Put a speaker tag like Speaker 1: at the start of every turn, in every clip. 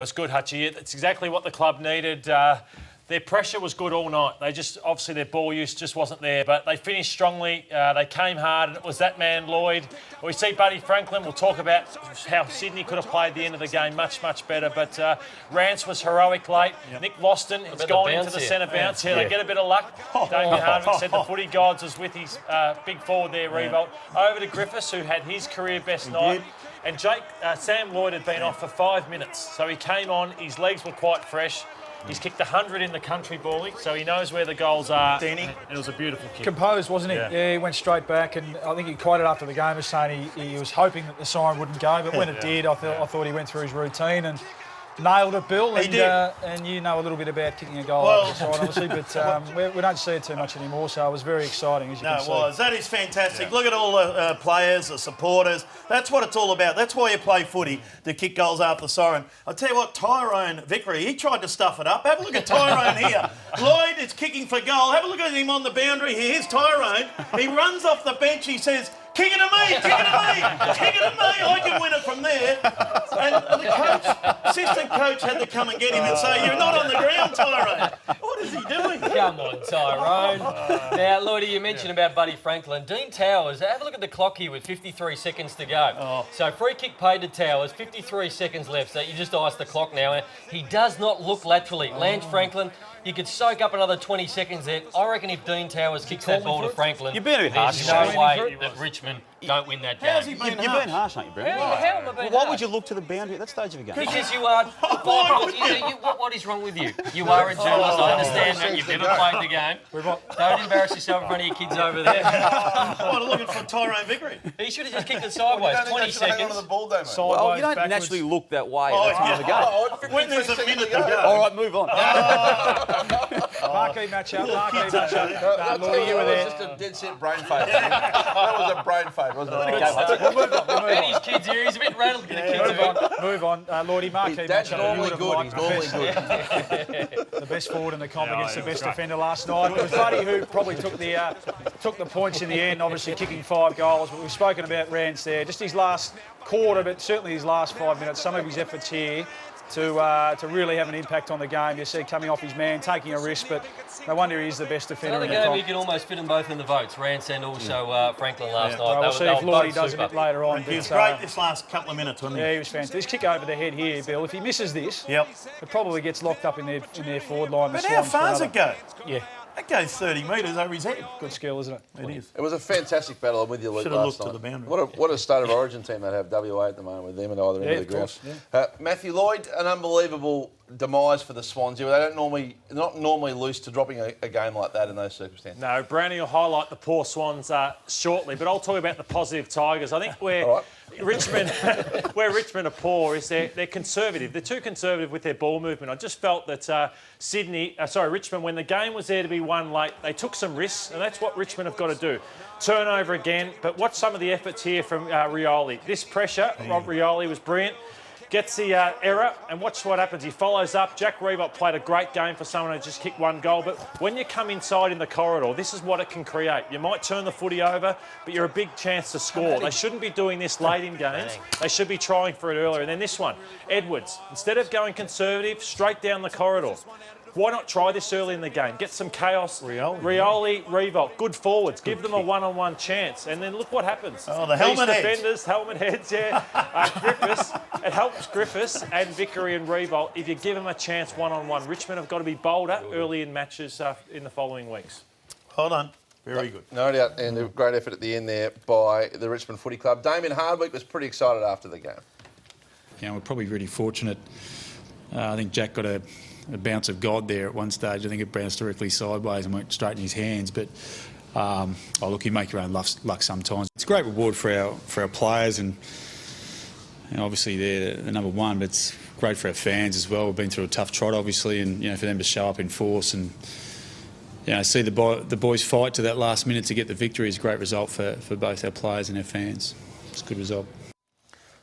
Speaker 1: It was good, Hutchie. It's exactly what the club needed. Their pressure was good all night. They just, obviously their ball use just wasn't there, but they finished strongly. They came hard, and it was that man, Lloyd. We see Buddy Franklin. We'll talk about how Sydney could have played the end of the game much, much better, but Rance was heroic late. Yep. Nick Loston has gone into the centre bounce here. They get a bit of luck. Damian said the footy gods was with his big forward there, Revolt. Over to Griffiths, who had his career best night. And Sam Lloyd had been off for 5 minutes, so he came on. His legs were quite fresh. He's kicked 100 in the country balling, so he knows where the goals are. And it was a beautiful kick.
Speaker 2: Composed, wasn't he? Yeah, he went straight back, and I think he quoted after the game as saying he was hoping that the siren wouldn't go, but when it did, I thought he went through his routine and nailed it, Bill. And, and you know a little bit about kicking a goal over the side, obviously, but we don't see it too much anymore, so it was very exciting, as you can see.
Speaker 3: No, it was. That is fantastic. Yeah. Look at all the players, the supporters. That's what it's all about. That's why you play footy, to kick goals after the siren. I'll tell you what, Tyrone Vickery, he tried to stuff it up. Have a look at Tyrone here. Lloyd is kicking for goal. Have a look at him on the boundary here. Here's Tyrone. He runs off the bench. He says, kick it to me, kick it to me, kick it to me. I can win it from there. And the assistant coach had to come and get him and say, you're not on the ground, Tyrone. What is he doing?
Speaker 4: Come on, Tyrone. Now, Lloydie, you mentioned about Buddy Franklin. Dean Towers, have a look at the clock here with 53 seconds to go. So free kick paid to Towers, 53 seconds left. So you just ice the clock now. He does not look laterally. Lance Franklin, you could soak up another 20 seconds there. I reckon if Dean Towers kicks that ball to Franklin,
Speaker 5: you've been a bit harsh.
Speaker 4: There's no way that Richmond don't win that game.
Speaker 3: How's he been
Speaker 5: You've been harsh, aren't you, Brent?
Speaker 4: How have I been
Speaker 5: Why
Speaker 4: harsh?
Speaker 5: would you look to the boundary at that stage of a game?
Speaker 4: Because you are... what is wrong with you? You are a journalist. I understand that. You've never played the game. Don't embarrass yourself in front of your kids over there.
Speaker 3: I'm looking for Tyrone Vickery.
Speaker 4: He should have just kicked it sideways. 20 seconds.
Speaker 5: Well, you don't naturally look that way at the time of the game.
Speaker 3: When there's a minute to go.
Speaker 5: All right, move on.
Speaker 2: Marquee matchup. Lloyd, you were there.
Speaker 6: It was just a dead set brain fade. That was a brain fade, wasn't it?
Speaker 4: And his kids here, he's a bit rattled.
Speaker 2: Move on. Lloydie, marquee
Speaker 6: That's
Speaker 2: matchup.
Speaker 6: normally good. He's normally good.
Speaker 2: The best forward in the comp against the best defender last night. It was Buddy who probably took the points in the end, obviously kicking 5 goals. But we've spoken about Rance there. Just his last quarter, but certainly his last 5 minutes. Some of his efforts here to really have an impact on the game. You see coming off his man, taking a risk, but no wonder he's the best defender in the
Speaker 4: game.
Speaker 2: comp.
Speaker 4: You can almost fit them both in the votes, Rance and also Franklin last night.
Speaker 2: Well, we'll see if Lloyd does a bit later on.
Speaker 3: He was great this last couple of minutes, wasn't he?
Speaker 2: Yeah, he was fantastic. This kick over the head here, Bill, if he misses this, it probably gets locked up in their forward line.
Speaker 3: But how far does it go?
Speaker 2: Yeah.
Speaker 3: That goes 30 metres over his head.
Speaker 2: Good skill, isn't it?
Speaker 3: It is.
Speaker 6: It was a fantastic battle. I'm with you, Luke.
Speaker 3: Should have looked to the boundary.
Speaker 6: What a state of origin team they have, WA at the moment, with them at either end of the ground.
Speaker 2: Yeah.
Speaker 6: Matthew Lloyd, an unbelievable demise for the Swans. They don't not normally loose to dropping a game like that in those circumstances.
Speaker 1: No, Brownie will highlight the poor Swans shortly, but I'll talk about the positive Tigers. I think where Richmond are poor is they're conservative. They're too conservative with their ball movement. I just felt that Richmond, when the game was there to be won late, they took some risks, and that's what Richmond have got to do. Turnover again, but watch some of the efforts here from Rioli. This pressure, Rob Rioli was brilliant. Gets the error, and watch what happens. He follows up. Jack Revolt played a great game for someone who just kicked 1 goal, but when you come inside in the corridor, this is what it can create. You might turn the footy over, but you're a big chance to score. They shouldn't be doing this late in games. They should be trying for it earlier. And then this one, Edwards. Instead of going conservative, straight down the corridor. Why not try this early in the game? Get some chaos. Rioli, Revolt, good forwards. Give them a one-on-one chance. And then look what happens.
Speaker 3: Oh, the helmet heads.
Speaker 1: Defenders, helmet heads, Griffiths. It helps Griffiths and Vickery and Revolt if you give them a chance one-on-one. Richmond have got to be bolder early in matches in the following weeks.
Speaker 3: Hold on. Very good.
Speaker 6: No doubt, and a great effort at the end there by the Richmond Footy Club. Damian Hardwick was pretty excited after the game.
Speaker 7: Yeah, we're probably really fortunate. I think Jack got a bounce of God there at one stage. I think it bounced directly sideways and went straight in his hands. But look, you make your own luck sometimes. It's a great reward for our players, and obviously they're the number one. But it's great for our fans as well. We've been through a tough trot, obviously, and for them to show up in force and see the boys fight to that last minute to get the victory is a great result for both our players and our fans. It's a good result.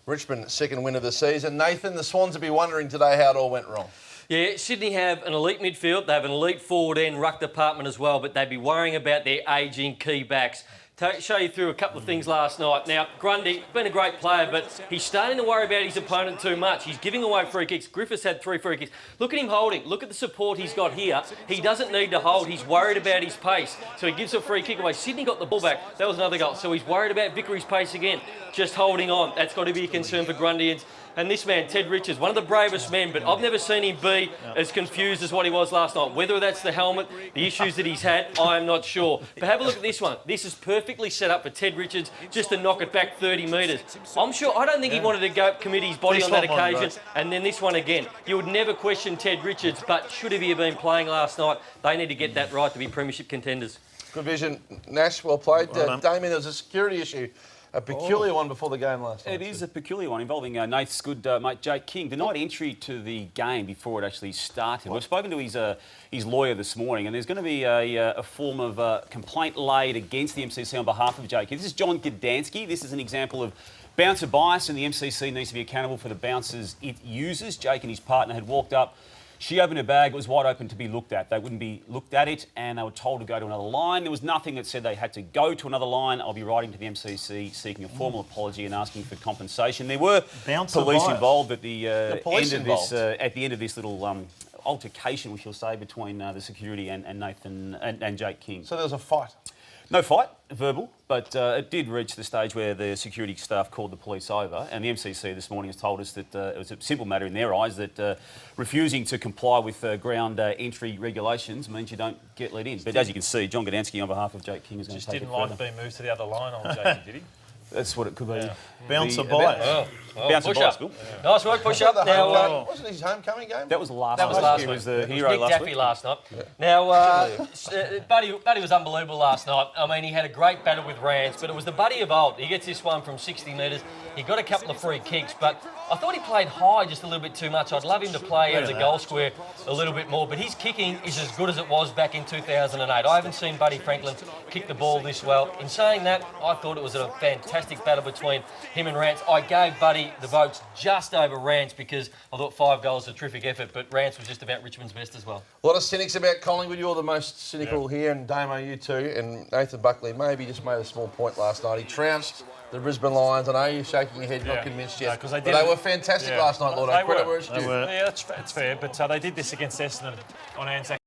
Speaker 6: Richmond's second win of the season. Nathan, the Swans will be wondering today how it all went wrong.
Speaker 4: Yeah, Sydney have an elite midfield. They have an elite forward and ruck department as well, but they'd be worrying about their ageing key backs. show you through a couple of things last night. Now, Grundy, been a great player, but he's starting to worry about his opponent too much. He's giving away free kicks. Griffiths had 3 free kicks. Look at him holding. Look at the support he's got here. He doesn't need to hold. He's worried about his pace. So he gives a free kick away. Sydney got the ball back. That was another goal. So he's worried about Vickery's pace again. Just holding on. That's got to be a concern for Grundians. And this man, Ted Richards, one of the bravest men, but I've never seen him be as confused as what he was last night. Whether that's the helmet, the issues that he's had, I am not sure. But have a look at this one. This is perfectly set up for Ted Richards just to knock it back 30 metres. I don't think he wanted to go commit his body on that occasion. And then this one again. You would never question Ted Richards, but should he have been playing last night? They need to get that right to be premiership contenders.
Speaker 6: Good vision. Nash, well played. Damian, there was a security issue. A peculiar one before the game last night.
Speaker 8: It is a peculiar one involving Nath's good mate Jake King. Denied entry to the game before it actually started. We've spoken to his lawyer this morning, and there's going to be a form of complaint laid against the MCC on behalf of Jake King. This is John Gdansky. This is an example of bouncer bias, and the MCC needs to be accountable for the bouncers it uses. Jake and his partner had walked up. She opened her bag, it was wide open to be looked at. They wouldn't be looked at it, and they were told to go to another line. There was nothing that said they had to go to another line. I'll be writing to the MCC seeking a formal apology and asking for compensation. There were police involved at the end of this little altercation, we shall say, between the security and Nathan and Jake King.
Speaker 6: So there was a fight?
Speaker 8: No fight, verbal, but it did reach the stage where the security staff called the police over, and the MCC this morning has told us that it was a simple matter in their eyes that refusing to comply with ground entry regulations means you don't get let in. But as you can see, John Gdansky on behalf of Jake King is going to take it further.
Speaker 1: Just didn't like being moved to the other line on Jakey, did he?
Speaker 8: That's what it could be.
Speaker 3: Yeah. Bouncer bias.
Speaker 8: Bouncer bicycle.
Speaker 4: Nice work, push up. Now,
Speaker 6: wasn't his homecoming game?
Speaker 8: That was last
Speaker 4: That was
Speaker 8: week.
Speaker 4: last
Speaker 8: It
Speaker 4: week.
Speaker 8: was the
Speaker 4: It was
Speaker 8: hero
Speaker 4: Nick
Speaker 8: last
Speaker 4: Daffy
Speaker 8: week.
Speaker 4: last night. Now, Buddy was unbelievable last night. I mean, he had a great battle with Rance, but it was the Buddy of old. He gets this one from 60 metres. He got a couple of free kicks, but I thought he played high just a little bit too much. I'd love him to play out of the goal square a little bit more, but his kicking is as good as it was back in 2008. I haven't seen Buddy Franklin kick the ball this well. In saying that, I thought it was a fantastic battle between him and Rance. I gave Buddy the votes just over Rance because I thought 5 goals was a terrific effort, but Rance was just about Richmond's best as well.
Speaker 6: A lot of cynics about Collingwood. You're the most cynical here, and Damo, you too. And Nathan Buckley maybe just made a small point last night. He trounced the Brisbane Lions. I know you're shaking your head, not convinced yet.
Speaker 1: No,
Speaker 6: but they were fantastic last night, Lord. Credit where it's due.
Speaker 1: Yeah, it's fair, but they did this against Essendon on Anzac